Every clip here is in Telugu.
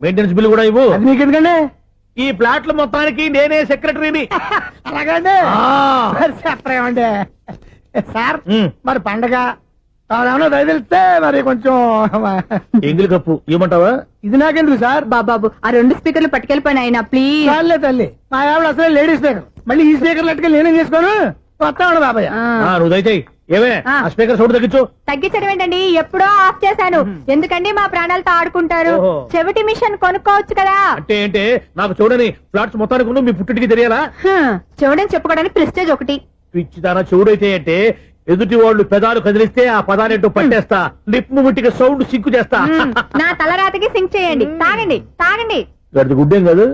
మెయింటెనెన్స్ బిల్ కూడా ఇవ్వు. అది మీకు ఎందుకండి? ఈ ప్లాట్ల మొత్తానికి నేనే సెక్రటరీని. అలాగండి. చెప్పరేమండి సార్, మరి పండగ ఏమన్నా దయదలిస్తే మరి కొంచెం ఎంగిలి కప్పు ఇవ్వమంటావా? ఇది నాకెందుకు సార్? బాబాబు ఆ 2 స్పీకర్లు పట్టుకెళ్ళిపోయిన ఆయన ప్లీజ్. చాలే తల్లి, మా ఆవిడ అసలు లేడీ స్పీకర్, మళ్ళీ ఈ స్పీకర్లు అట్టుకెళ్ళి నేనేం చేసుకోను? వస్తాడు బాబాయ్. నువ్వు దయచేయి. ఏమే ఆ స్పీకర్ సౌండ్ తగ్గించు. తగ్గించడం ఏంటండి, ఎప్పుడో ఆఫ్ చేశాను. ఎందుకండి మా ప్రాణాలతో ఆడుకుంటారు? చెవిటి మిషన్ కొనుక్కోవచ్చు కదా. అంటే ఏంటే నాకు చూడని ఫ్లాట్స్ మొత్తానికి మీ పుట్టింటికి తెలియాలా? చెవుడని చెప్పుకోవడానికి ప్రెస్టేజ్ ఒకటి. పిచ్చిదానా చెవుడైతే అంటే ఎదుటి వాళ్ళు పెదాలు కదిలిస్తే ఆ పదాలేంటో పట్టేస్తా, లిప్ ముట్టికి సౌండ్ సింకు చేస్తా. నా తలరాతకి సింక్ చేయండి. తాగండి తాగండి. గడిది గుడ్డేం కాదు.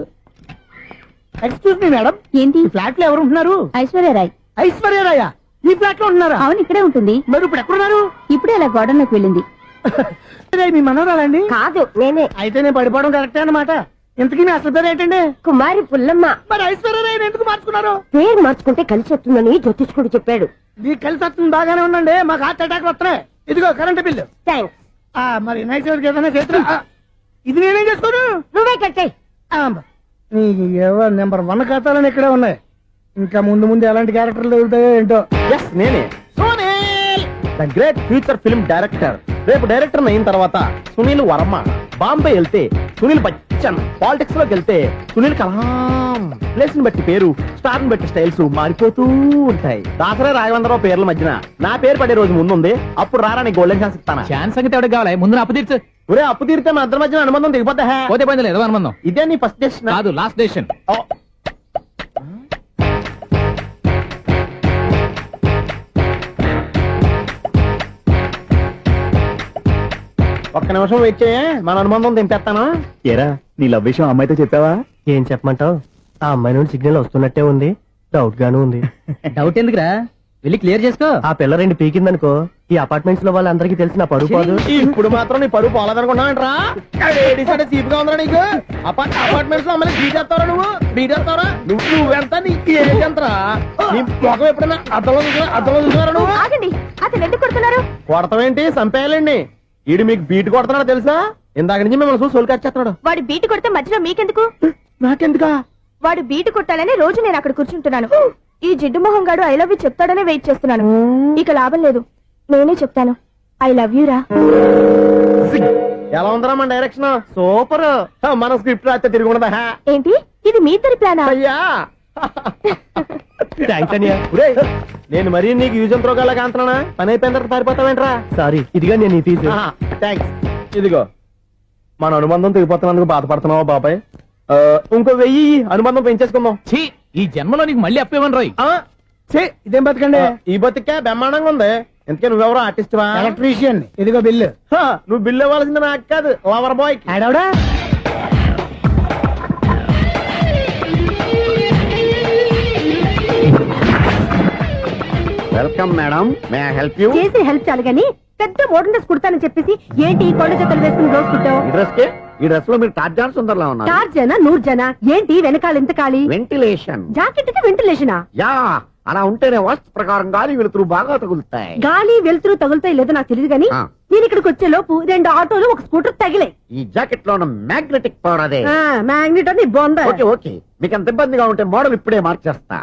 ఎక్స్క్యూజ్ మీ మేడం, ఏంటి? ఈ ఫ్లాట్ లో ఎవరు ఉంటున్నారు? ఐశ్వర్యరాయ్. ఐశ్వర్యరాయ ఈ ఫ్లాట్ లో ఉంటున్నారా? అవును, ఇక్కడే ఉంటుంది. మరి ఇప్పుడు ఎక్కడున్నారు? ఇప్పుడే అలా గోడంలోకి వెళ్ళింది. మీ మనవరాలండి? కాదు, నేనే. అయితే నేను పడిపోవడం కరెక్టే అన్నమాట. ఇంతకీ మీ అసలు పేరు ఏంటండి? కుమారి పుల్లమ్మ. మరి ఐశ్వర్యరాయని ఎందుకు మార్చుకున్నారు? పేరు మార్చుకుంటే కలిసి వస్తుందని జ్యోతిష్కుడు చెప్పాడు. మీకు కలిసి వస్తుంది, బాగానే ఉండండి. మాకు హార్ట్ అటాక్ వస్తున్నాయి. ఇదిగో కరెంట్ బిల్లు. థ్యాంక్స్. మరి వినాయక చవితికి ఏదైనా చేతులు ఇది నేనేం చేసుకోను? నువ్వే కట్టే. నీకు ఎవరు నెంబర్ 1 ఖాతాలని ఇక్కడే ఉన్నాయి. ఇంకా ముందు ముందు ఎలాంటి క్యారెక్టర్లు దొరుకుతాయో ఏంటో. నేనే the great future film director. రేపు డైరెక్టర్ అయిన తర్వాత సునీల్ వర్మ. బాంబే వెళ్తే సునీల్ బచ్చన్. పాలిటిక్స్ లోకి వెళ్తే సునీల్ కలాం. ప్లేస్ ని బట్టి పేరు, స్టార్ ని బట్టి స్టైల్స్ మారిపోతూ ఉంటాయి. దాసరా రాఘవేంద్రరావు పేర్ల మధ్యన నా పేరు పడే రోజు ముందుంది. అప్పుడు రారా నీ గోల్డెన్ ఛాన్స్ ఇస్తాను. ఛాన్స్ సంగతి ఎవరికి కావాలి? ముందు అప్పు తీర్చు. ఒరే అప్పు తీరితే మా ఇద్దరి మధ్యన అనుబంధం దిగిపోతా. పోతే పోయింది లేదు అనుబంధం. ఇదే నీ ఫస్ట్ డెస్టినేషన్ కాదు, లాస్ట్ డెసిషన్. ఒక్క నిమిషం వెయిట్ చేయ, మన అనుబంధం దింపేస్తాను. ఏరా నీ లవ్ విషయం అమ్మాయితో చెప్పావా? ఏం చెప్పమంటావు? ఆ అమ్మాయి నుండి సిగ్నల్ వస్తున్నట్టే ఉంది, డౌట్ గాను ఉంది. డౌట్ ఎందుకురా, వెళ్ళి క్లియర్ చేసుకో. ఆ పిల్ల 2 పీకిందనుకో, ఈ అపార్ట్మెంట్స్ లో వాళ్ళందరికీ తెలిసిన పరుగు పోదు. ఇప్పుడు మాత్రం నీ పరువు పోలేదనుకున్నావంటరా? చీపుగా ఉందా నీకు? అపార్ట్మెంట్స్ లో అమ్మని బీటేస్తారా? బీటేస్తారా? నువ్వెంత నీకు ఏంటంతరా? నీ ముఖం ఎప్పుడైనా అర్థంలో చూసారా నువ్వు? ఆగండి, అతను ఎందుకు కొడుతున్నారు? కొడతావేంటి? చంపేయాలండి. ఈడు మీకు బీట్ కొడుతున్నాడు తెలుసా? ఇందాక నుంచి మిమ్మల్ని చూసి సోలు కచ్చేస్తున్నాడు. వాడు బీటు కొడితే మధ్యలో మీకెందుకు? నాకెందుకా? వాడు బీటు కొట్టాలని రోజు నేను అక్కడ కూర్చుంటున్నాను. ఈ జిడ్డు మొహం గాడు ఐ లవ్ యూ చెప్తాడనే వెయిట్ చేస్తున్నాను. ఇక లాభం లేదు, నేనే చెప్తాను. ఐ లవ్ యూ రా. ఎలా ఉందరా మన డైరెక్షన్? సూపర్. మన స్క్రిప్ట్ రాస్తే తిరిగి ఉండదా? ఏంటి ఇది మీ ఇద్దరి ప్లానా? అయ్యా నేను మరీ నీకు యూజ్ ఎంతో గల కాంతనా? పని అయిపోయిన తర్వాత పారిపోతావేంట్రా? సారీ, ఇదిగా నేను ఈ ఫీజు. థ్యాంక్స్. ఇదిగో మన అనుబంధం తెగిపోతున్నందుకు బాధపడుతున్నావా బాబాయ్? ఇంకో 1000 అనుబంధం పెంచేసుకుందాం. ఛీ, ఈ జన్మలో నీకు మళ్ళీ అప్పేమని రాయి. ఇదేం బతకండి? ఈ బతికే బ్రహ్మాండంగా ఉంది. ఎందుకే నువ్వెవరో ఆర్టిస్ట్ వా? ఎలక్ట్రీషియన్. ఇదిగో బిల్లు. నువ్వు బిల్లు ఇవ్వాల్సింది నాకు కాదు, లవర్ బాయ్. ఆడవడా? Welcome madam, may I help you? చేసి హెల్ప్ చాలు గాని పెద్ద మోడల్ డ్రెస్ కుడతానని చెప్పేసి ఏంటి కొండ జతలు వేసుకుని రోజు కుట్టావు? ఈ డ్రెస్ లో మీరు టార్జాన్ సుందర్లా ఉన్నారు. 4 జన 100 జన ఏంటి వెనకాల ఎంత ఖాళీ? వెంటిలేషన్. జాకెట్ కి వెంటిలేషనా? యా, అలా ఉంటేనే వాస్తు ప్రకారం గాలి వెలుతురు బాగా తగులుతాయి. గాలి వెలుతురు తగులుతాయి లేదో నాకు తెలియదు గాని నేను ఇక్కడికి వచ్చే లోపు 2 ఆటోలు 1 స్కూటర్ తగిలాయి. ఈ జాకెట్ లో ఉన్న మ్యాగ్నెటిక్ పవర్ అదే. మ్యాగ్నెట్ అని బొంద. ఓకే ఓకే, మీకు అంత ఇబ్బందిగా ఉంటే మోడల్ ఇప్పుడే మార్చేస్తా.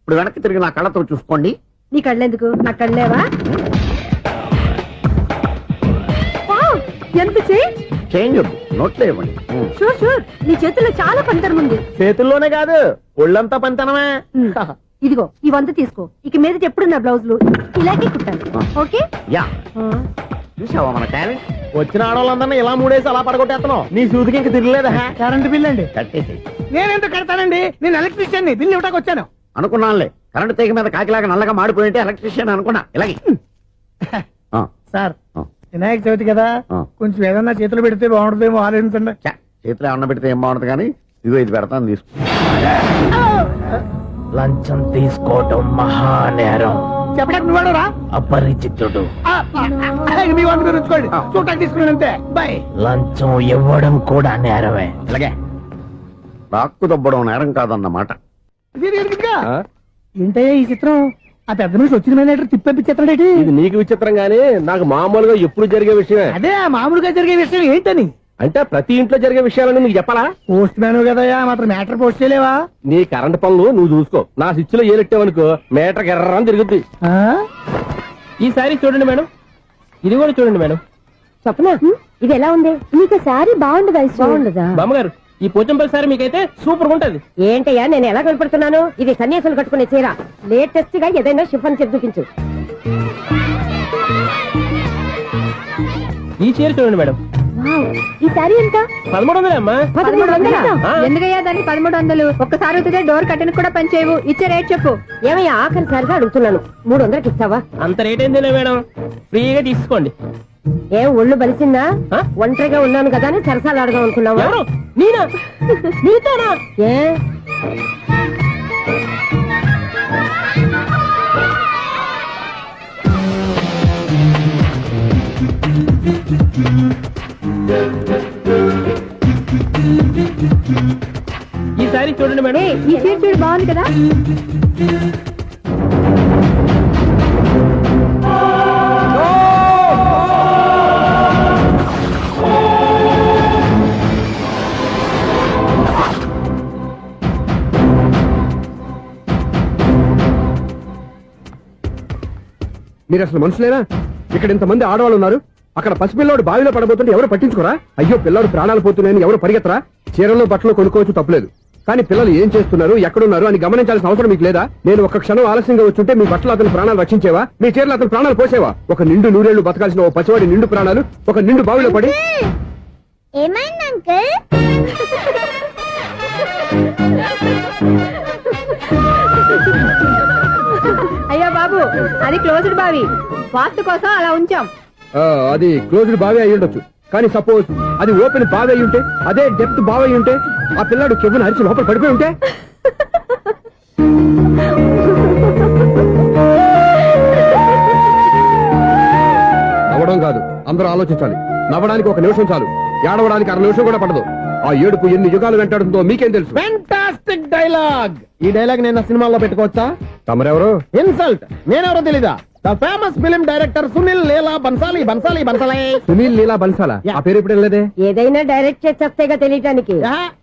ఇప్పుడు వెనక్కి తిరిగి నా కళ్ళతో చూసుకోండి. నీ కళ్ళెందుకు? నా కళ్ళేవా? ఎంత చేంజ్ నోట్లో ఇవ్వండి. షూర్ షూర్, నీ చేతుల్లో చాలా పనితనం ఉంది. చేతుల్లోనే కాదు, ఒళ్ళంతా పనితనమే. ఇదిగో ఈ 100 తీసుకో. ఇక మీద ఎప్పుడు నా బ్లౌజులు ఇలాగే కుట్టాను. ఓకే? యా, చూసావా మన టాలెంట్? వచ్చిన ఆడవాళ్ళందరినీ ఇలా మూడేసి అలా పడగొట్టేస్తున్నావు. నీ సూదికి ఇంక తిరగలేదా? కరెంట్ బిల్ అండి. కట్టేసి. నేనెందుకు కడతానండి? నేను ఎలక్ట్రీషియన్ ని, బిల్లు ఇవ్వడానికి వచ్చాను. అనుకున్నానులే, కరెంట్ తీగ మీద కాకిలాగా నల్లగా మాడిపోయింటే ఎలక్ట్రీషియన్ అనుకున్నా. ఇలాగే సార్, వినాయక చవితి కదా, కొంచెం ఏదన్నా చేతులు పెడితే బాగుంటుందేమో ఆలోచించండి. చేతిలో ఏమన్నా పెడితే ఏం బాగుంటుంది కానీ ఇదిగో ఇది పెడతాను, తీసుకో. లంచం తీసుకోవటం మహానేరం. చెప్పడానికి నువ్వాడరా? అపరిచితుడు. మీ వంద మీరు ఉంచుకోండి, చూడటానికి తీసుకున్నాను అంతే. బాయ్. లంచం ఇవ్వడం కూడా నేరమే. ఇలాగే రాక్కు దబ్బడం నేరం కాదన్నమాట. ఏంటయ్యా ఈ చిత్రం? ఆ పెద్ద మనిషి వచ్చిన మేనేటర్ తిప్పించేస్తాడేటి? ఇది నీకు విచిత్రం గానీ నాకు మామూలుగా ఎప్పుడు జరిగే విషయమే. అదే ఆ మామూలుగా జరిగే విషయం ఏంటని? అంటే ప్రతి ఇంట్లో జరిగే విషయాలని నీకు చెప్పాలా? పోస్ట్ మ్యాన్ కదయ్యా, మాత్రం మ్యాటర్ పోస్ట్ చేయలేవా? నీ కరెంట్ పనులు నువ్వు చూసుకో. నా స్విచ్ లో ఏలెట్టావనుకో మీటర్ ఎర్రని తిరుగుద్ది. ఆ? ఈసారి చూడండి మేడం, ఇది కూడా చూడండి మేడం. చెప్పనా ఇది ఎలా ఉంది? నీకు సారీ బాగుండదా? బాగుండదా? బామ్మగారు ఈ పోచంపల్లి సారీ మీకైతే సూపర్ ఉంటది. ఏంటయ్యా నేను ఎలా కనపడుతున్నాను? ఇది సన్యాసులు కట్టుకునే చీర. లేటెస్ట్ గా ఏదైనా షిఫన్ చేసి చూపించు. ఈ చీర చూడండి మేడం, ఈ సారీ ఎంత? 1300 అమ్మా. 1300? ఆ. ఎందుకయ్యా దాన్ని 1300? ఒక్కసారి అవుతుందే డోర్ కట్టను కూడా పనిచేయవు. ఇచ్చే రేట్ చెప్పు. ఏమయ్యా ఆఖరిసారిగా అడుగుతున్నాను, 300కి ఇస్తావా? అంత రేట్ ఏందిలే మేడం, ఫ్రీగా తీసుకోండి. ఏం ఒళ్ళు బలిసిందా? ఆ? ఒంటరిగా ఉన్నాను కదా అని సరసాలు అడగా అనుకున్నావా? ఎవరు? నేనా? నీతోనా? ఏ ఈ సారీ చూడండి మేడం. ఈ చీర చూడు బాగుంది కదా? మీరు అసలు మనుషులేనా? ఇక్కడ ఇంతమంది ఆడవాళ్ళు ఉన్నారు, అక్కడ పసిపిల్లాడు బావిలో పడబోతుంటే ఎవరు పట్టించుకోరా? అయ్యో పిల్లాడు ప్రాణాలు పోతున్నాయని ఎవరు పరిగెత్తరా? చీరల్లో బట్టలు కొనుక్కోవచ్చు తప్పలేదు, కానీ పిల్లలు ఏం చేస్తున్నారు ఎక్కడున్నారు అని గమనించాల్సిన అవసరం మీకు లేదా? నేను ఒక్క క్షణం ఆలస్యంగా వచ్చుంటే మీ బట్టలు అతని ప్రాణాలు రక్షించేవా? మీ చీరలు అతని ప్రాణాలు పోసేవా? ఒక నిండు నూరేళ్లు బతకాల్సిన ఓ పసివాడి నిండు ప్రాణాలు ఒక నిండు బావిలో పడి. ఏమైంది అంకుల్? అయ్యో బాబు, అది క్లోజ్డ్ బావి, వాస్తు కోసం అలా ఉంచాం. అది క్లోజ్డ్ బావి అయి ఉండొచ్చు, కానీ సపోజ్ అది ఓపెన్ బావి అయి ఉంటే, అదే డెప్త్ బావి అయి ఉంటే, ఆ పిల్లాడు చెవును అరిచి లోపల పడిపోయి ఉంటే? నవ్వడం కాదు, అందరూ ఆలోచించాలి. నవ్వడానికి ఒక నిమిషం చాలు, ఏడవడానికి 1/2 నిమిషం కూడా పడదు. ఆ ఏడుపు ఎన్ని యుగాలు వెంటాడుతుందో మీకేం తెలుసు? Fantastic dialogue. ఈ డైలాగ్ నేను సినిమాలో పెట్టుకోవచ్చా? తమరెవరు? ఇన్సల్ట్. నేనెవరో తెలీదా? The famous film director Sunil Leela Bansali. Bansali Bansali Sunil Leela బన్సాలా? Yeah. ఆ పేరు ఇప్పుడు లేదే. ఏదైనా డైరెక్ట్ చేసేస్తేగా తెలియటానికి.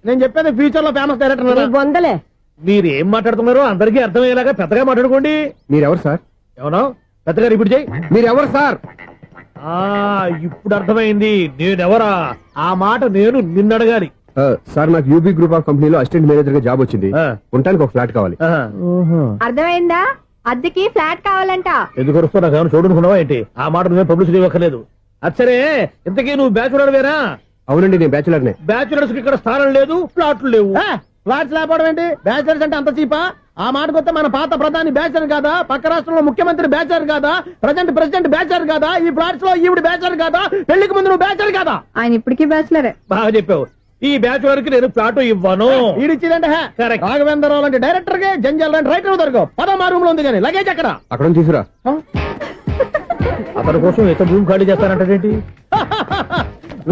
నేను చెప్పేది ఫ్యూచర్ లో ఫేమస్ డైరెక్టర్. బొందలే. మీరు ఏం మాట్లాడుతున్నారో అందరికీ అర్థమయ్యేలాగా పెద్దగా మాట్లాడుకోండి. మీరెవరు సార్? ఎవరో పెద్దగా రిపీట్ చేయి. మీరెవరు సార్? ఇప్పుడు అర్థమైంది నేనెవరా. ఆ మాట నేను నిన్ను అడగాలి. సార్ నాకు యూబీ గ్రూప్ ఆఫ్ కంపెనీలో అసిస్టెంట్ మేనేజర్ గా జాబ్ వచ్చింది. ఉండటానికి ఒక ఫ్లాట్ కావాలి. అర్థమైందా? అద్దెకి ఫ్లాట్ కావాలంట. ఎందుకు వస్తున్నా నాకు చూడనుకున్నావా ఏంటి? ఆ మాట నువ్వే పబ్లిసిటీ ఇవ్వక్కర్లేదు. అచ్చరే ఇంతకీ నువ్వు బ్యాచులర్ వేరా? అవునండి, నేను బ్యాచులర్ నే. బ్యాచులర్స్ కి ఇక్కడ స్థానం లేదు, ఫ్లాట్లు లేవు. ఫ్లాట్స్ లేకపోవడం ఏంటి? బ్యాచులర్స్ అంటే అంత చీపా? ఆ మాటకొస్తే మన పాత ప్రధాని బ్యాచర్ కాదా? పక్క రాష్ట్రంలో ముఖ్యమంత్రి బ్యాచర్ కాదా? ప్రెసిడెంట్ బ్యాచర్ కాదా? ఈ ఫ్లాట్స్ లో ఈవిడ బ్యాచర్ కాదా? పెళ్లికి ముందు నువ్వు బ్యాచర్ కాదా? ఆయన ఇప్పటికీ బ్యాచులరే. బాగా చెప్పావు. ఈ బ్యాచులర్ కి నేను ఫ్లాట్ ఇవ్వను. ఈడిచ్చిందంటే రాఘవేంద్రరావు లాంటి డైరెక్టర్ కి జంజల్ లాంటి రైటర్ దొరకవు. 13 రూమ్ లో ఉంది కానీ లగేజ్ అక్కడ. అక్కడ తీసుకురా. అతని కోసం ఎంత భూమి ఖాళీ చేస్తానంటే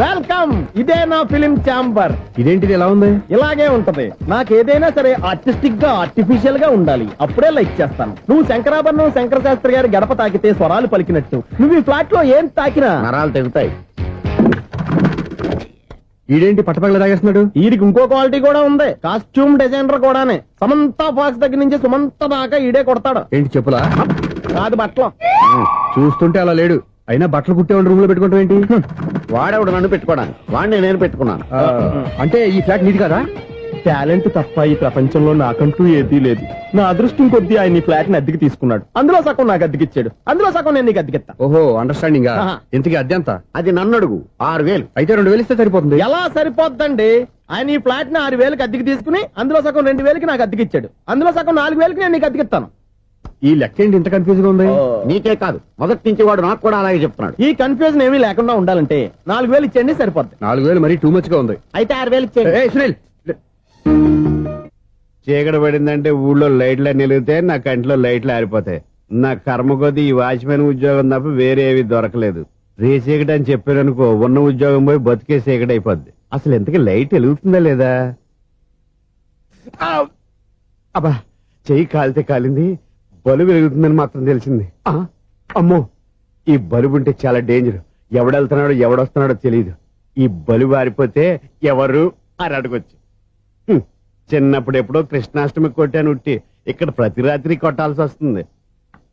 వెల్కమ్. ఇదే నా ఫిలిం ఛాంబర్. ఇదేంటిది ఎలా ఉంది? ఇలాగే ఉంటది. నాకు ఏదైనా సరే ఆర్టిస్టిక్ గా ఆర్టిఫిషియల్ గా ఉండాలి, అప్పుడే లైక్ చేస్తాను. నువ్వు శంకరాభరణం శంకర శాస్త్రి గారి గడప తాకితే స్వరాలు పలికినట్టు నువ్వు ఈ ఫ్లాట్ లో ఏం తాకినా నరాలు తెగుతాయి. ఈడేంటి పట్టపగల తాగేస్తున్నాడు? వీడికి ఇంకో క్వాలిటీ కూడా ఉంది. కాస్ట్యూమ్ డిజైనర్ కూడానే. సమంత ఫాక్స్ దగ్గర నుంచి సుమంత దాకా ఈడే కొడతాడు. ఏంటి చెప్పులా? కాదు బట్టలు. చూస్తుంటే అలా లేడు. అయినా బట్టలు కుట్టేవాడు రూమ్ లో పెట్టుకుంటాం ఏంటి? వాడేవాడు నన్ను పెట్టుకోవడానికి, వాడిని నేను పెట్టుకున్నాను. అంటే ఈ ఫ్లాట్ నీది కదా? టాలెంట్ తప్ప ఈ ప్రపంచంలో నాకంటూ ఏదీ లేదు. నా అదృష్టం కొద్దీ ఆయన ఈ ఫ్లాట్ ని అద్దెకి తీసుకున్నాడు. అందులో సగం నాకు అద్దెకిచ్చాడు, అందులో సగం నేను నీకు అద్దెకిస్తా. ఓహో, అండర్స్టాండింగ్. ఆహా. ఇంతకీ అద్దె ఎంత? అది నన్ను అడుగు. 6000. అయితే 2000 ఇస్తే సరిపోతుంది. ఎలా సరిపోద్దండి? ఆయన ఈ ఫ్లాట్ ని 6000కి అద్దెకి తీసుకుని అందులో సగం 2000కి నాకు అద్దెకిచ్చాడు, అందులో సగం 4000కి నేను నీకు అద్దెకిస్తాను. ఈ లెక్క ఏంటి ఇంత కన్ఫ్యూజ్ గా ఉంది? నీకే కాదు, మొదటి నుంచి వాడు నాకు కూడా అలాగే చెప్తున్నాడు. ఈ కన్ఫ్యూజన్ ఏమీ లేకుండా ఉండాలంటే 4000 ఇచ్చేయండి, సరిపోద్ది. 4000 మరీ టూ మచ్ గా ఉంది. అయితే 6000 ఇచ్చేయండి. ఏయ్, సునీల్. చీకటి పడిందంటే ఊళ్ళో లైట్లు అన్ని వెలిగితే నా కంటిలో లైట్లు ఆరిపోతాయి. నా కర్మ కొద్దీ ఈ వాచ్మెన్ ఉద్యోగం తప్ప వేరే ఏవి దొరకలేదు. రేచీకటి అని చెప్పారనుకో, ఉన్న ఉద్యోగం పోయి బతికే చీకటి అయిపోద్ది. అసలు ఎంతకీ లైట్ వెలుగుతుందా లేదా? అబ్బా చెయ్యి కాలితే కాలింది, బలుబు వెలుగుతుందని మాత్రం తెలిసింది. అమ్మో, ఈ బలుబు ఉంటే చాలా డేంజర్. ఎవడెళ్తున్నాడో ఎవడొస్తున్నాడో తెలియదు. ఈ బలుబు ఆరిపోతే ఎవరు అని అడగొచ్చు. చిన్నప్పుడు ఎప్పుడో కృష్ణాష్టమి కొట్టాను ఉట్టి, ఇక్కడ ప్రతి రాత్రి కొట్టాల్సి వస్తుంది.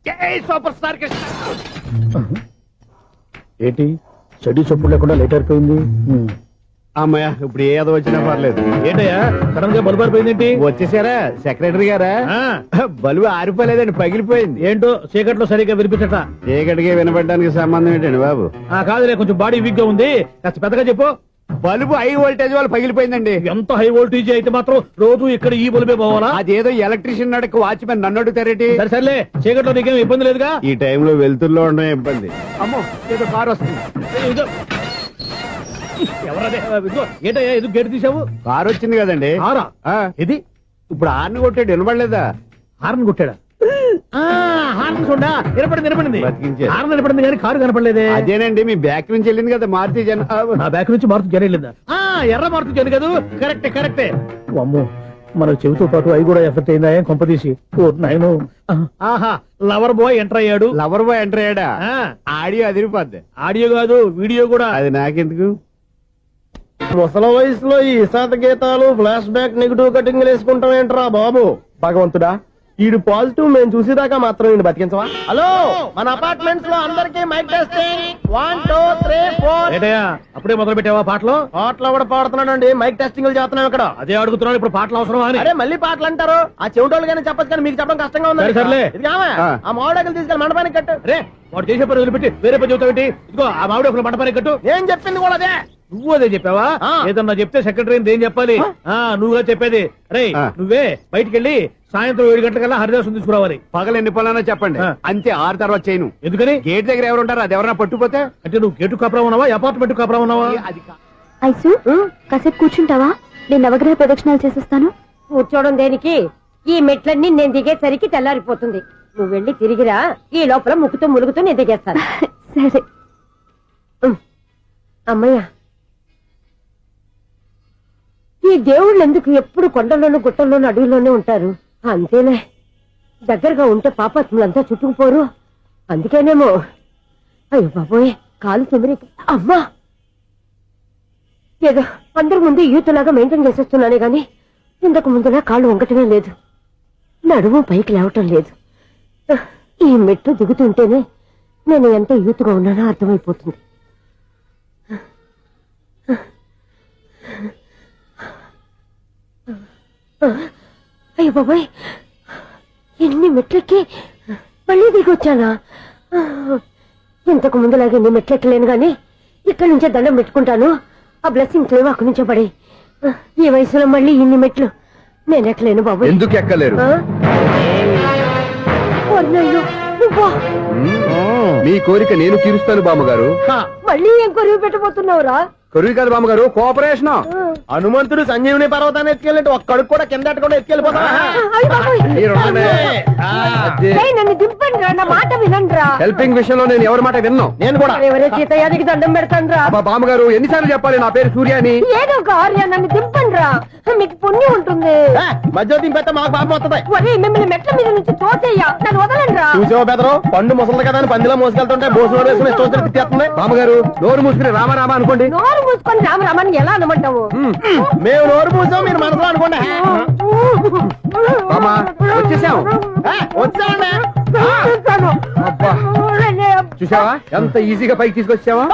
జై సూపర్ స్టార్ కృష్ణ. ఏంటి చెడు చప్పుడు లేకుండా లేట్ అయిపోయింది. అమ్మయ్య, ఇప్పుడు ఏదో వచ్చినా పర్లేదు. ఏంటయ్యా సడన్ గా బల్బు అయిపోయింది? వచ్చేసారా సెక్రటరీ గారా? బలుబు ఆరిపోలేదండి, పగిలిపోయింది. ఏంటో చీకట్లో సరిగ్గా వినిపించట. చీకటికి వినపడడానికి సంబంధం ఏంటండి బాబు? కాదులే, కొంచెం బాడీ వీక్ గా ఉంది, కాస్త పెద్దగా చెప్పు. బల్బు హై వోల్టేజ్ వాళ్ళు పగిలిపోయిందండి. ఎంత హై వోల్టేజ్ అయితే మాత్రం రోజు ఇక్కడ ఈ బల్బే పోవాలా? అదేదో ఎలక్ట్రీషియన్ నడక వాచ్మెన్ నన్ను అడుగుతారేటి? సరే సర్లే, చీకట్లో నీకేం ఇబ్బంది లేదుగా? ఈ టైంలో వెళ్తుల్లో ఉండడం ఇబ్బంది. అమ్మో, ఏదో కారు వస్తుంది. ఎవరదే? ఏంటయ్యా ఎందుకు గేటు తీసావు? కారు వచ్చింది కదండి. కారా? ఇది ఇప్పుడు హార్న్ కొట్టాడు, వినపడలేదా? హార్న్ కొట్టాడా? హార్న్ చూడా వినపడింది. బతికించాడు. హార్న్ వినపడింది కానీ కారు కనపడలేదే. అదేనండి, మీ బ్యాక్ నుంచి వెళ్ళింది కదా మారుతి జన. నా బ్యాక్ నుంచి మారుతు జరగలేదా? ఎర్ర మారుతు జన కదా. కరెక్టే. అమ్మో, మన చెవితో పాటు అవి కూడా ఎఫెక్ట్ అయిందా కొంపదీసి? నాయను. ఆహా, లవర్ బాయ్ ఎంటర్ అయ్యాడు. లవర్ బాయ్ ఎంటర్ అయ్యాడా? ఆడియో అదిరిపోద్ది. ఆడియో కాదు, వీడియో కూడా. అది నాకెందుకు? ముసల వయసులో ఈ ఇసాత గీతాలు, ఫ్లాష్ బ్యాక్, నెగిటివ్ కటింగ్ వేసుకుంటాం ఏంట్రా బాబు? భగవంతుడా, ఈడు పాజిటివ్ మేము చూసేదాకా మాత్రం ఈయన బతికించవా? హలో, మన అపార్ట్మెంట్స్ లో అందరికీ మైక్ టెస్టింగ్. 1 2 3 4. ఏటయ్యా అప్పుడే మొదలు పెట్టావా పాటలు? పాటలు కూడా పాడుతున్నాడండి, మైక్ టెస్టింగ్ చేస్తున్నాం ఇక్కడ. అదే అడుగుతున్నాడు, ఇప్పుడు పాటలు అవసరమా అని. అరే మళ్ళీ పాటలు అంటారు, ఆ చెవిటోళ్ళు కానీ చెప్పచ్చు కానీ మీకు చెప్పడం కష్టంగా ఉంది. సర్లే, ఆ మామిడాకులు తీసుకెళ్ళి మండపానికి కట్టు. రే, వాడు చేసే పని వదిలిపెట్టి వేరే పని చెబుతావు ఏంటి? ఇదిగో ఆ మామిడాకులు మండపానికి కట్టు. నేను చెప్పింది కూడా అదే. నువ్వు అదే చెప్పావా? ఏదన్నా చెప్తే సెక్రటరీ ఏం చెప్పాలి? నువ్వుగా చెప్పేది. రే, నువ్వే బయటికి వెళ్ళి సాయంత్రం 7 గంటలకల్లా హరిదాసం తీసుకురావాలి. పగలు ఎన్ని పనులన్నా చెప్పండి, అంతే. 6 తర్వాత చేయను. ఎందుకని? గేట్ దగ్గర ఎవరు ఉంటారు, అది ఎవరన్నా పట్టుకుపోతే. అంటే నువ్వు గేటు కాపురా ఉన్నావా, అపార్ట్మెంట్ కాపురా ఉన్నావా? అది ఐసు, కాసేపు కూర్చుంటావా? నేను నవగ్రహ ప్రదక్షిణాలు చేసేస్తాను. కూర్చోవడం దేనికి? ఈ మెట్లన్నీ నేను దిగేసరికి తెల్లారిపోతుంది. నువ్వు వెళ్ళి తిరిగిరా, ఈ లోపల ముక్కుతూ ములుగుతూ నేను దిగేస్తాను. సరే. అమ్మయ్య, ఈ దేవుళ్ళు ఎందుకు ఎప్పుడు కొండల్లోనూ గుట్టల్లోనూ అడవిలోనే ఉంటారు? అంతేలే, దగ్గరగా ఉంటే పాపాత్ములంతా చుట్టుకుపోరు. అందుకేనేమో. అయ్యో బాబోయ్, కాలు తిమిరి. అమ్మా, ఏదో అందరి ముందు యూత్లాగా మెయింటైన్ చేసేస్తున్నానే గాని ఇంతకు ముందులా కాళ్ళు వంగటమే లేదు, నడుము పైకి లేవటం లేదు. ఈ మెట్టు దిగుతుంటేనే నేను ఎంత యూత్గా ఉన్నానో అర్థమైపోతుంది. అయ్యో బాబాయ్, ఎన్ని మెట్లెక్కి మళ్ళీ దిగొచ్చానా? ఇంతకు ముందులాగే ఎన్ని మెట్లెక్కలేను గాని ఇక్కడి నుంచే దండం పెట్టుకుంటాను. ఆ బ్లెస్సింగ్ లేవు అక్కడి నుంచే పడి. ఈ వయసులో మళ్ళీ ఇన్ని మెట్లు నేను ఎక్కలేను బాబు. ఎందుకు ఎక్కలేరు? మీ కోరిక నేను తీరుస్తాను బామ్మగారు. మళ్ళీ ఏం కొరివి పెట్టబోతున్నావురా? కొరివి కాదు బామ్మగారు, కోఆపరేషన్. హనుమంతుడు సంజీవుని పర్వతాన్ని ఎత్తుకెళ్ళి ఒక్కడికి కూడా కింద కూడా ఎత్తుకెళ్ళిపోతా. నన్ను దింపండి రా, నా మాట వినండి రా. హెల్పింగ్ విషయంలో నేను ఎవరి మాట విన్నాను. నేను కూడా ఎవరే సీతయ్యానికి దండం పెడతాను రా. బామ్మగారు ఎన్నిసార్లు చెప్పాలి నా పేరు సూర్య అని? ఏదో ఒక ఆర్య, నన్ను దింపండి రా, మీకు పుణ్యం ఉంటుంది. మధ్య దింపేస్తే మాకు పాపం వస్తుంది. ఒరే, మిమ్మల్ని మెట్ల మీద నుంచి తోసేయ్యా, నన్ను వదలండి రా. చూసావా బెదరు, పండు ముసలి కదా అని పందిలో మోసుకెళ్తుంటే బోసు వేసుకుని ఇష్టం తిట్టేస్తుంది. బామ్మగారు నోరు మూసుకుని రామారామ అనుకోండి. నోరు మూసుకొని రామరామని ఎలా అనమంటావు? మేము నోరు మూసాం, మీరు మనసులో అనుకోండి. బామ్మ వచ్చేసాం. వచ్చామండి. అబ్బా, చూసావా ఎంత ఈజీగా పైకి తీసుకొచ్చావా?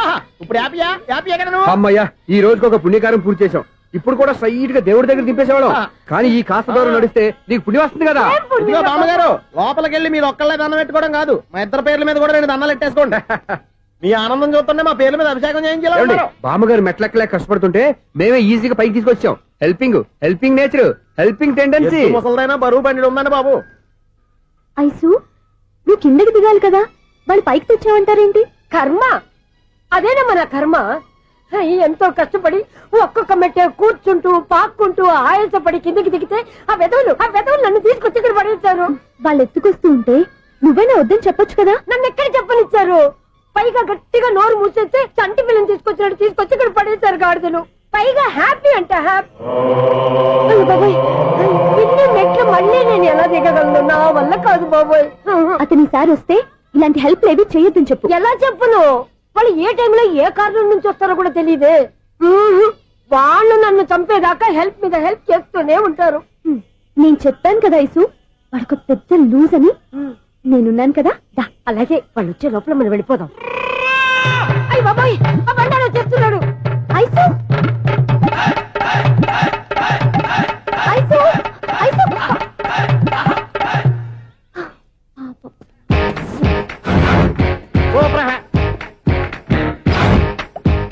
ఇప్పుడు హ్యాపీయా కదా నువ్వు? అమ్మయ్యా, ఈ రోజుకి ఒక పుణ్యకారం పూర్తి చేసాం. ఇప్పుడు కూడా స్ట్రైట్ గా దేవుడి దగ్గర దింపేసేవాళ్ళం. కానీ ఈ కాస్త దూరం నడిస్తే నీకు పుణ్యం వస్తుంది కదా. ఇదిగో బామ్మగారు, లోపలికి వెళ్ళి మీరు ఒక్కళ్ళే దండం పెట్టుకోవడం కాదు, మా ఇద్దరు పేర్ల మీద కూడా 2 దండాలు ఎట్టేసుకోండి. మీ ఆనందం చూస్తుంటే మా పేర్ల మీద అభిషేకం చేయించాలి. బామ్మగారు మెట్లెక్కలే కష్టపడుతుంటే మేమే ఈజీగా పైకి తీసుకొచ్చాం. Helping nature, helping tendency. ముసలైనా బరువు బండి ఉందండి బాబు. ఐసు, నువ్వు కిందకి దిగాలి కదా, వాళ్ళు పైకి తెచ్చావంటారేంటి? కర్మ, అదేనమ్మా నా కర్మ. ఎంతో కష్టపడి ఒక్కొక్క మెట్టే కూర్చుంటూ పాక్కుంటూ ఆయాసపడి కిందకి దిగితే ఆ వెధవులు నన్ను తీసుకొచ్చి ఇక్కడ పడేశారు. వాళ్ళు ఎత్తుకొస్తూ ఉంటే నువ్వేనా వద్దని చెప్పొచ్చు కదా. నన్ను ఎక్కడ చెప్పనిచ్చారు? పైగా గట్టిగా నోరు మూసేస్తే చంటి పిల్లని తీసుకొచ్చి ఇక్కడ పడేశారు గాడిదలు. పైగా హ్యాపీ అంట హ్యాపీ. అయ్యో బాబోయ్, ఇన్ని మెట్లు మళ్ళీ నేను ఎలా దిగగలను? నా వల్ల కాదు బాబోయ్. అతని సారి వస్తే ఇలాంటి హెల్ప్ లేవి చేయొద్దని చెప్పు. ఎలా చెప్పును? వాళ్ళు ఏ టైంలో ఏ కారణం నుంచి వస్తారో కూడా తెలియదే. వాళ్ళు నన్ను చంపేదాకా హెల్ప్ మీద హెల్ప్ చేస్తూనే ఉంటారు. నేను చెప్పాను కదా ఐసు, వాడికి పెద్ద లూజ్ అని. నేనున్నాను కదా. దా. అలాగే వాళ్ళు వచ్చే లోపల మనం వెళ్ళిపోదాం. అయ్య బాబాయ్, ఆ బండారు వచ్చేస్తున్నాడు. ఐసు ఐసు ఐసు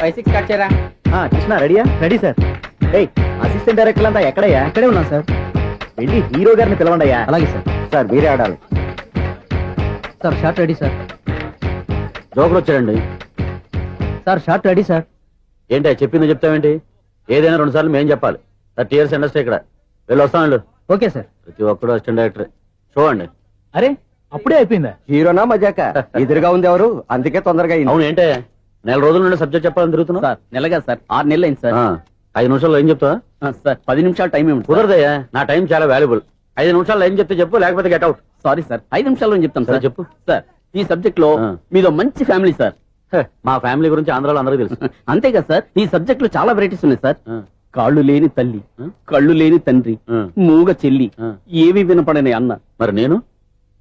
బైసిక్ స్టార్ట్ చేయరా. కృష్ణ రెడీయా? Ready sir. ఏయ్, అసిస్టెంట్ డైరెక్టర్ అంతా ఎక్కడయ్యా? ఇక్కడే ఉన్నాను సార్. వెళ్ళి హీరో గారిని పిలవండి అయ్యా. అలాగే సార్. సార్ మీరే ఆడాలి. Sir short ready sir. Joker వచ్చాడండి. Sir short ready sir. ఏంటి చెప్పింది చెప్తావేంటి? ఏదైనా 2 సార్లు మేం చెప్పాలి. 30 years ఇండస్ట్రీ ఇక్కడ. వెళ్ళి వస్తాను. Okay sir. ప్రతి ఒక్కడు అసిస్టెంట్ డైరెక్టర్. చూడండి. అరే అప్పుడే అయిపోయిందా? హీరోనా మజాక? ఎదురుగా ఉంది ఎవరు, అందుకే తొందరగా అయింది. అవును, ఏంటే 4 రోజుల నుండి సబ్జెక్ట్ చెప్పాలని తిరుగుతున్నా? సార్ నెలగా సార్, 6 నెలలు అయింది సార్. 5 నిమిషాల్లో ఏం చెప్తా? సార్ 10 నిమిషాలు టైం ఏమి కుదరదయ్యా, నా టైం చాలా వాల్యుబుల్. 5 నిమిషాల్లో ఏం చెప్తే చెప్పు, లేకపోతే గెట్ అవుట్. సారీ సార్, 5 నిమిషాల్లో చెప్తాను సార్. చెప్పు. సార్ ఈ సబ్జెక్ట్ లో మీదో మంచి ఫ్యామిలీ సార్. మా ఫ్యామిలీ గురించి ఆంధ్రాలో అందరికీ తెలుసు. అంతే కదా సార్, ఈ సబ్జెక్ట్ లో చాలా వెరైటీస్ ఉన్నాయి సార్. కాళ్ళు లేని తల్లి, కళ్ళు లేని తండ్రి, మూగ చెల్లి, ఏవి వినపడని అన్న. మరి నేను?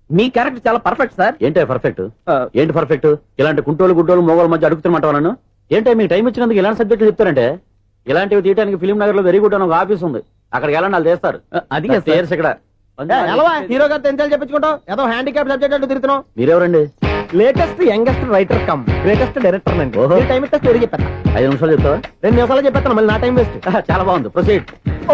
మీ క్యారెక్టర్ చాలా పర్ఫెక్ట్ సార్. ఏంటే పర్ఫెక్ట్? ఏంటి పర్ఫెక్ట్? ఇలాంటి కుంటోలు గుడ్డోలు మోగోళ్ళ మధ్య అడుగుతున్నమాట నన్ను. ఏంటో మీకు టైం ఇచ్చినందుకు ఇలాంటి సబ్జెక్టులు చెప్తారంటే? ఇలాంటివి తీయడానికి ఫిలిం నగర్ లో వెరీ గుడ్ అని ఒక ఆఫీస్ ఉంది, అక్కడికి వెళ్ళండి, వాళ్ళు చేస్తారు. అది చేర్స్ ఇక్కడ. హీరో గారితో ఎంత చెప్పించుకుంటావు? ఏదో హ్యాండిక్యాప్ సబ్జెక్ట్ అంటూ తిరుగుతున్నావు. మీరెవరండి? Latest youngest writer cum greatest director అండి. ఓహో. టైం ఇస్తే స్టోరీ చెప్పేస్తా. 5 నిమిషాలు చెప్తావా? 2 నిమిషాలు చెప్పేస్తాను, మళ్ళీ నా టైం వేస్ట్. చాలా బాగుంది, ప్రొసీడ్.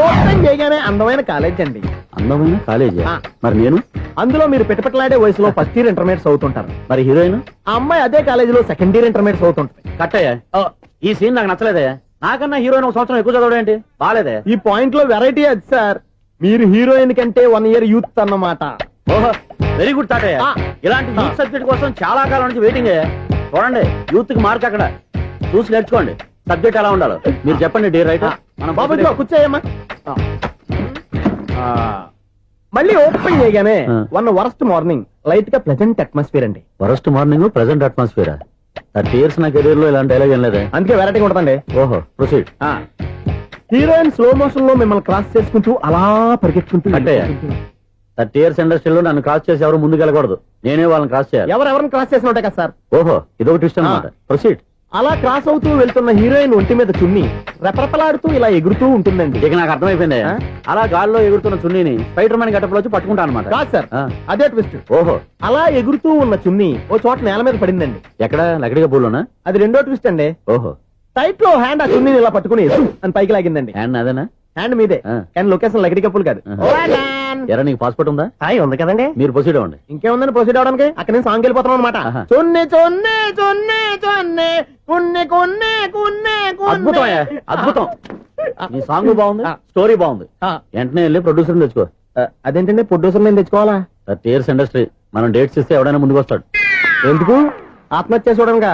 ఓపెన్ చేయగానే అందమైన కాలేజ్ అండి. అందమైన కాలేజీ. ఆ. మరి నేను? అందులో మీరు పెట్టుపట్లాడే వయసులో ఫస్ట్ ఇయర్ ఇంటర్మీడియట్స్ అవుతుంటారు. మరి హీరోయిన్? ఆ అమ్మాయి అదే కాలేజీలో సెకండ్ ఇయర్ ఇంటర్మీడియట్స్ అవుతుంటుంది. కట్టయ్యా, ఈ సీన్ నాకు నచ్చలేదయ్యా. నాకన్నా హీరోయిన్ 1 సంవత్సరం ఎక్కువ చదవడం ఏంటి? బాగాలేదే. ఈ పాయింట్ లో వెరైటీ అది సార్, మీరు హీరోయిన్ కంటే 1 year యూత్ అన్నమాట. ఓహో, వెరీ గుడ్ థాట్ అయ్యా. ఆ. ఇలాంటి యూత్ సబ్జెక్ట్ కోసం చాలా కాలం నుంచి వెయిటింగ్ అయ్యా. చూడండి, యూత్ కి మార్క్ అక్కడ చూసి నేర్చుకోండి. సబ్జెక్ట్ ఎలా ఉండాలో మీరు చెప్పండి డియర్ రైటర్. మనం బాబు ఇదిగో కూర్చోయమ్మా. మళ్ళీ ఓపెన్ చేయగానే ఆ. వరస్ట్ మార్నింగ్, లైట్ గా ప్లెజెంట్ అట్మాస్ఫియర్ అండి. First morning present atmosphere. 30 years నా కెరీర్ లో ఇలాంటి డైలాగ్ ఏం లేదే. అందుకే వెరైటీ ఉంటుందండి. ఓహో, ప్రొసీడ్. హీరోయిన్ స్లో మోషన్ లో మిమ్మల్ని క్రాస్ చేసుకుంటూ అలా పరిగెత్తుకుంటూ కట్టయ్యా, 30 years ఇండస్ట్రీలో నన్ను క్రాస్ చేసి ఎవరు ముందుకు వెళ్ళకూడదు, నేనే వాళ్ళని క్రాస్ చేయాలి. ఎవరెవరిని క్రాస్ చేసిన ఉంటాయి కదా సార్. ఓహో, ఇదొక ట్విస్ట్ అన్నమాట. ప్రొసీడ్. అలా క్రాస్ అవుతూ వెళ్తున్న హీరోయిన్ ఒంటి మీద చున్ని రెపరెపలాడుతూ ఇలా ఎగురుతూ ఉంటుందండి. ఇక నాకు అర్థమైపోయింది. ఆ? అలా గాల్లో ఎగురుతున్న చున్నీని స్పైడర్ మ్యాన్ గట్టపులో వచ్చి పట్టుకుంటా అనమాట. కాదు సార్, ఆ. అదే ట్విస్ట్. ఓహో, అలా ఎగురుతూ ఉన్న చున్ని ఓ చోట నేల మీద పడిందండి. ఎక్కడ? లకడిగా పూలోనా? అది రెండో ట్విస్ట్ అండి. ఓహో, టైట్ లో హ్యాండ్ ఆ చున్నీని ఇలా పట్టుకుని అని పైకి లాగిందండి. హ్యాండ్ అదేనా? హ్యాండ్ మీదే, ఆ. కానీ లొకేషన్ లకడి కప్పులు కాదు. ఎరా, నీకు పాస్పోర్ట్ ఉందా? హాయ్ ఉంది కదండి. మీరు ప్రొసీడ్ అవ్వండి. ఇంకేముందని ప్రొసీడ్ అవడానికి? అక్కడ నేను సాంగ్ వెళ్ళిపోతాం అనమాట. ఆహా. చున్ని చున్ని చున్ని చున్ని కున్ని కున్ని కున్ని అద్భుతం అయ్యా, అద్భుతం. ఈ సాంగ్ బాగుంది, ఆ. స్టోరీ బాగుంది. ఆ. వెంటనే వెళ్ళి ప్రొడ్యూసర్ తెచ్చుకో. అదేంటండి ప్రొడ్యూసర్ నేను తెచ్చుకోవాలా? 30 years ఇండస్ట్రీ, మనం డేట్స్ ఇస్తే ఎవడైనా ముందుకు వస్తాడు. ఎందుకు? ఆత్మహత్య చూడనుగా.